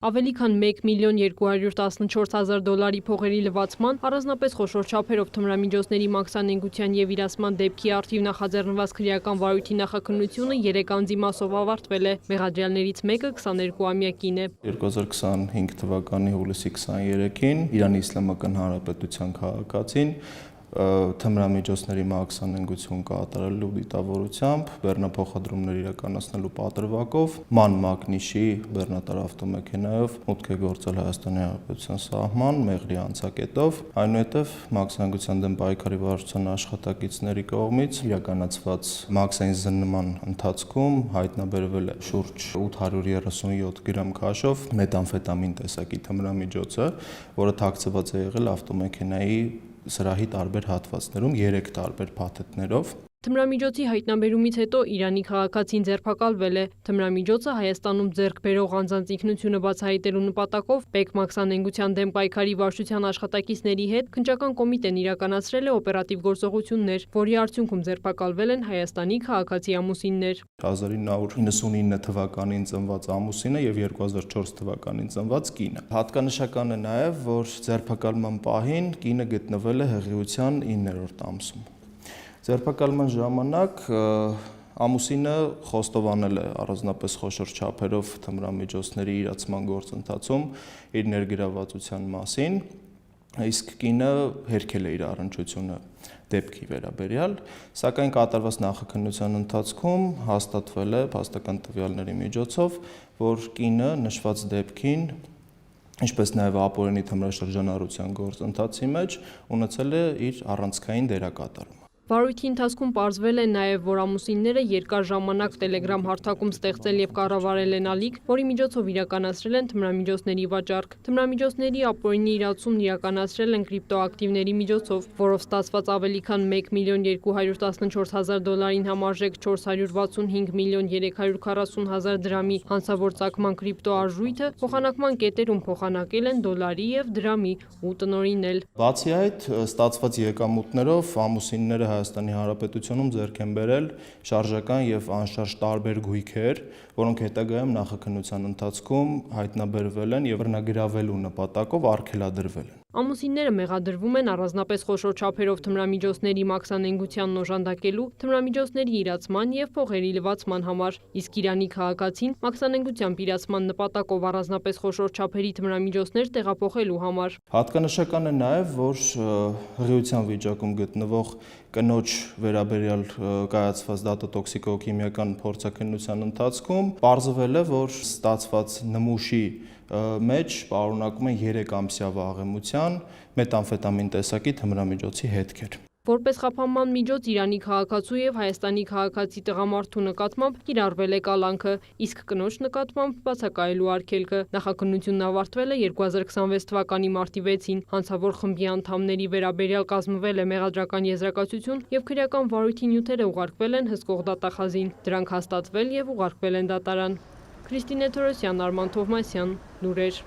Ավելի քան 1.214.000 դոլարի փողերի լվացման, առանձնապես խոշոր չափերով թմրամիջոցների մաքսանենգության եւ իրացման դեպքի առթիվ նախաձեռնված քրեական վարույթի նախաքննությունը 3 անձի մասով ավարտվել է։ Մեղադրյալներից մեկը 22-ամյա կին է։ 2025 թվականի հուլիսի 23-ին Իրանի Իսլամական Հանրապետության քաղաքացին թմրամիջոցների մաքսանենգություն կատարելու դիտավորությամբ բեռնափոխադրումներ իրականացնելու պատրվակով ման մակնիշի բեռնատար ավտոմեքենայով մուտք է գործել Հայաստանի Հանրապետության սահման մեղրի անցակետով, այնուհետև մաքսանենգության դեմ պայքարի վարչության աշխատակիցների կողմից իրականացված մաքսային զննման ընթացքում հայտնաբերվել է շուրջ 837 գրամ քաշով մեթամֆետամին տեսակի թմրամիջոցը, որը թաքցված է եղել ավտոմեքենայի սրահի տարբեր հատվածներում 3 տարբեր փաթեթներով։ Թմրամիջոցի հայտնաբերումից հետո Իրանի քաղաքացին ձերբակալվել է։ Թմրամիջոցը Հայաստանում ձեռք բերող անձանց ինքնությունը բացահայտելու նպատակով ՊԵԿ մաքսանենգության դեմ պայքարի վարչության աշխատակիցների հետ քննչական կոմիտեն իրականացրել է օպերատիվ գործողություններ, որի արդյունքում ձերբակալվել են Հայաստանի քաղաքացի ամուսիններ։ 1999 թվականին ծնված ամուսինը եւ 2004 թվականին ծնված կինը։ Հատկանշական է նաեւ, որ ձերբակալման պահին կինը գտնվել է հղիության 9-րդ ամսում։ Ձերբակալման ժամանակ ամուսինը խոստովանել է առանձնապես խոշոր չափերով թմրամիջոցների իրացման գործընթացում իր ներգրավվածության մասին, իսկ կինը հերքել է իր առնչությունը դեպքի վերաբերյալ, սակայն կատարված նախաքննության ընթացքում հաստատվել է փաստական տվյալների միջոցով, որ կինը նշված դեպքին ինչպես նաև ապօրինի թմրաշրջանառության գործընթացի մեջ ունեցել է իր առանցքային դերակատարում։ Վարույթի ընթացքում պարզվել է նաև, որ ամուսինները երկար ժամանակ Telegram հարթակում ստեղծել եւ կառավարել են ալիք, որի միջոցով իրականացրել են թմրամիջոցների վաճառք։ Թմրամիջոցների ապօրինի իրացումն իրականացրել են կրիպտոակտիվների միջոցով, որով ստացված ավելի քան 1.214.000 դոլարին համարժեք 465.340.000 դրամի հանցավործակման կրիպտոարժույթը փոխանակման կետերում փոխանակել են դոլարի եւ դրամի ու տնօրինել։ Բացի այդ, ստացված եկամուտներով ամուսինները Հայաստանի Հանրապետությունում ձեռք են բերել շարժական եւ անշարժ տարբեր գույքեր, որոնք հետագայում նախաքննության ընթացքում հայտնաբերվել են եւ բռնագրավելու նպատակով արգելադրվել են։ Ամուսինները մեղադրվում են առանձնապես խոշոր չափերով թմրամիջոցների մաքսանենգությանն օժանդակելու, թմրամիջոցների իրացման եւ փողերի լվացման համար, իսկ Իրանի քաղաքացին մաքսանենգությամբ իրացման նպատակով առանձնապես խոշոր չափերի թմրամիջոցներ տեղափոխելու համար։ Հատկանշական է նաեւ, որ հղիության վիճակում գտնվող կնոջ վերաբերյալ կայացված դատատոքսիկոքիմիական փորձաքննության ընթացքում պարզվել է, որ ստացված նմուշի մեջ պարունակում են 3 ամսյա վաղեմության մեթամֆետամին տեսակի թմրամիջոցի հետքեր։ Որպես խափանման միջոց Իրանի քաղաքացու եւ Հայաստանի քաղաքացի տղամարդու նկատմամբ կիրառվել է կալանքը, իսկ կնոջ նկատմամբ բացակայելու արգելքը։ Նախաքննությունն ավարտվել է 2026 թվականի մարտի 6-ին։ Հանցավոր խմբի անդամների վերաբերյալ կազմվել է մեղադրական եզրակացություն եւ քրեական վարույթի նյութերը ուղարկվել են հսկող դատախազին։ Դրանք հաստատվել եւ ուղարկվել են դատարան։ Քրիստինե Թորոսյան, Արման Թովմասյան, լուրեր։